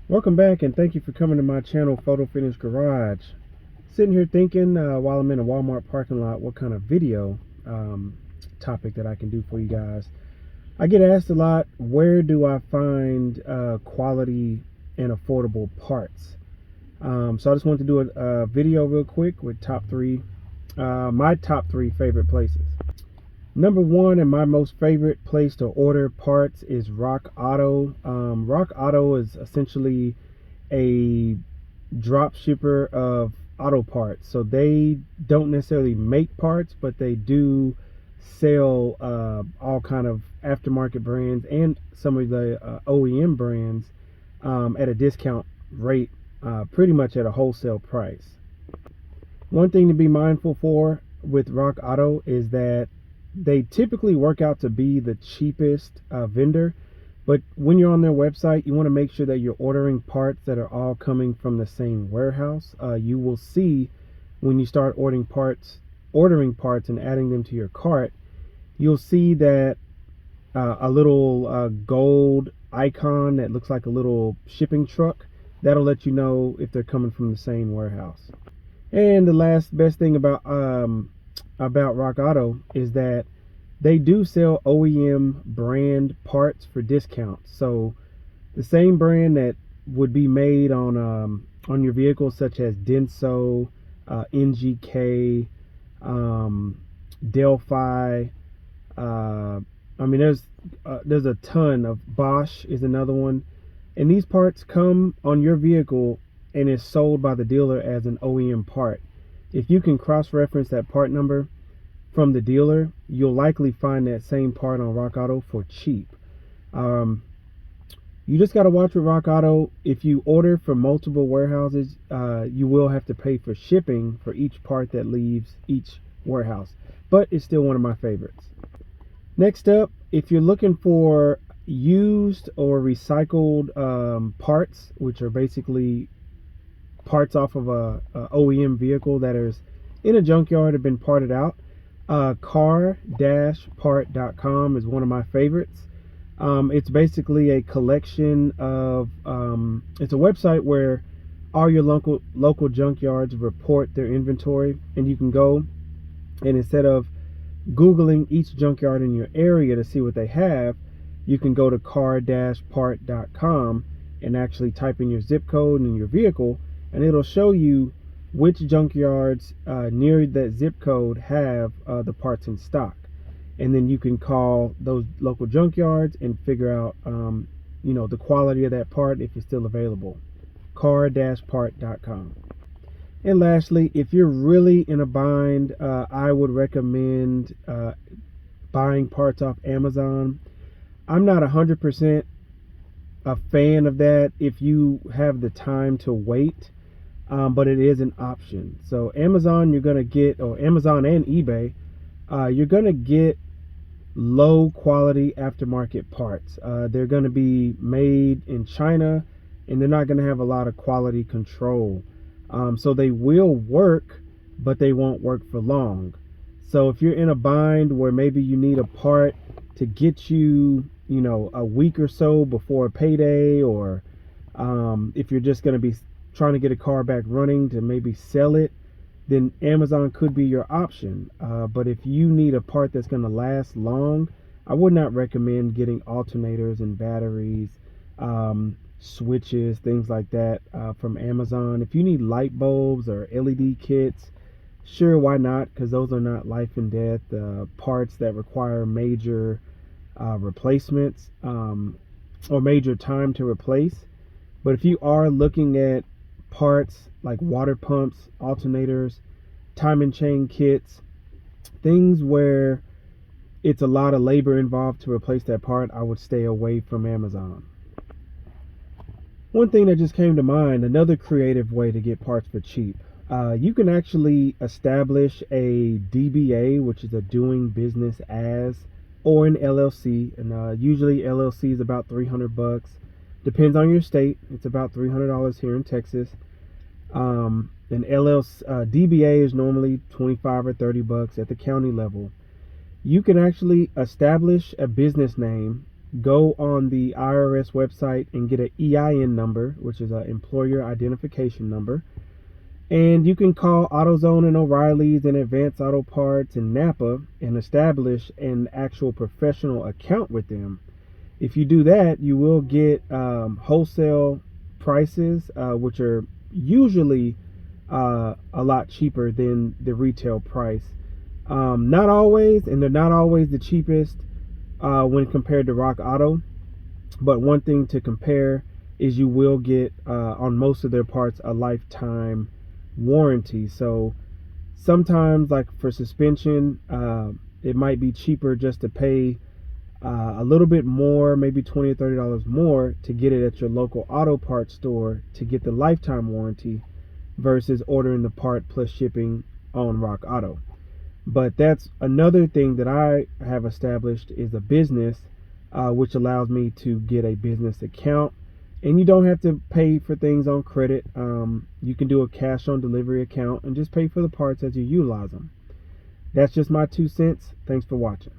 Welcome back, and thank you for coming to my channel, Photo Finish Garage. Sitting here thinking while I'm in a Walmart parking lot what kind of video topic that I can do for you guys. I get asked a lot, where do I find quality and affordable parts? So I just wanted to do a video real quick with my top three favorite places. Number one and my most favorite place to order parts is Rock Auto. Rock Auto is essentially a drop shipper of auto parts. So they don't necessarily make parts, but they do sell all kind of aftermarket brands and some of the OEM brands at a discount rate, pretty much at a wholesale price. One thing to be mindful for with Rock Auto is that they typically work out to be the cheapest vendor, but when you're on their website, you want to make sure that you're ordering parts that are all coming from the same warehouse. You will see when you start ordering parts and adding them to your cart, you'll see that a little gold icon that looks like a little shipping truck. That'll let you know if they're coming from the same warehouse. And the last best thing about Rock Auto is that they do sell OEM brand parts for discounts. So the same brand that would be made on your vehicle, such as Denso, NGK, Delphi. There's a ton of Bosch is another one, and these parts come on your vehicle and is sold by the dealer as an OEM part. If you can cross-reference that part number from the dealer, you'll likely find that same part on Rock Auto for cheap. You just got to watch with Rock Auto. If you order from multiple warehouses, you will have to pay for shipping for each part that leaves each warehouse, but it's still one of my favorites. Next up, if you're looking for used or recycled parts, which are basically parts off of a OEM vehicle that is in a junkyard, have been parted out, car-part.com is one of my favorites. It's basically a collection of it's a website where all your local junkyards report their inventory, and you can go and instead of Googling each junkyard in your area to see what they have, you can go to car-part.com and actually type in your zip code and your vehicle, and it'll show you which junkyards near that zip code have the parts in stock. And then you can call those local junkyards and figure out the quality of that part if it's still available. car-part.com. And lastly, if you're really in a bind, I would recommend buying parts off Amazon. I'm not 100% a fan of that if you have the time to wait, but it is an option. So Amazon, you're going to get, or Amazon and eBay, you're going to get low quality aftermarket parts. They're going to be made in China, and they're not going to have a lot of quality control. So they will work, but they won't work for long. So if you're in a bind where maybe you need a part to get you, a week or so before a payday, or if you're just going to be trying to get a car back running to maybe sell it, then Amazon could be your option. But if you need a part that's going to last long, I would not recommend getting alternators and batteries, switches, things like that from Amazon. If you need light bulbs or LED kits, sure, why not? Because those are not life and death parts that require major replacements or major time to replace. But if you are looking at parts like water pumps, alternators, timing chain kits, things where it's a lot of labor involved to replace that part, I would stay away from Amazon. One thing that just came to mind, another creative way to get parts for cheap. You can actually establish a DBA, which is a doing business as, or an LLC, and usually LLC is about $300. Depends on your state. It's about $300 here in Texas. An LLC DBA is normally $25 or $30 at the county level. You can actually establish a business name go on the IRS website and get an EIN number, which is an employer identification number. And you can call AutoZone and O'Reilly's and Advanced Auto Parts and Napa and establish an actual professional account with them. If you do that, you will get wholesale prices, which are usually a lot cheaper than the retail price. Not always, and they're not always the cheapest when compared to Rock Auto. But one thing to compare is you will get on most of their parts a lifetime warranty. So sometimes, like for suspension, it might be cheaper just to pay a little bit more, maybe $20 or $30 more, to get it at your local auto parts store to get the lifetime warranty versus ordering the part plus shipping on Rock Auto. But that's another thing that I have established is a business, which allows me to get a business account. And you don't have to pay for things on credit. You can do a cash on delivery account and just pay for the parts as you utilize them. That's just my 2 cents. Thanks for watching.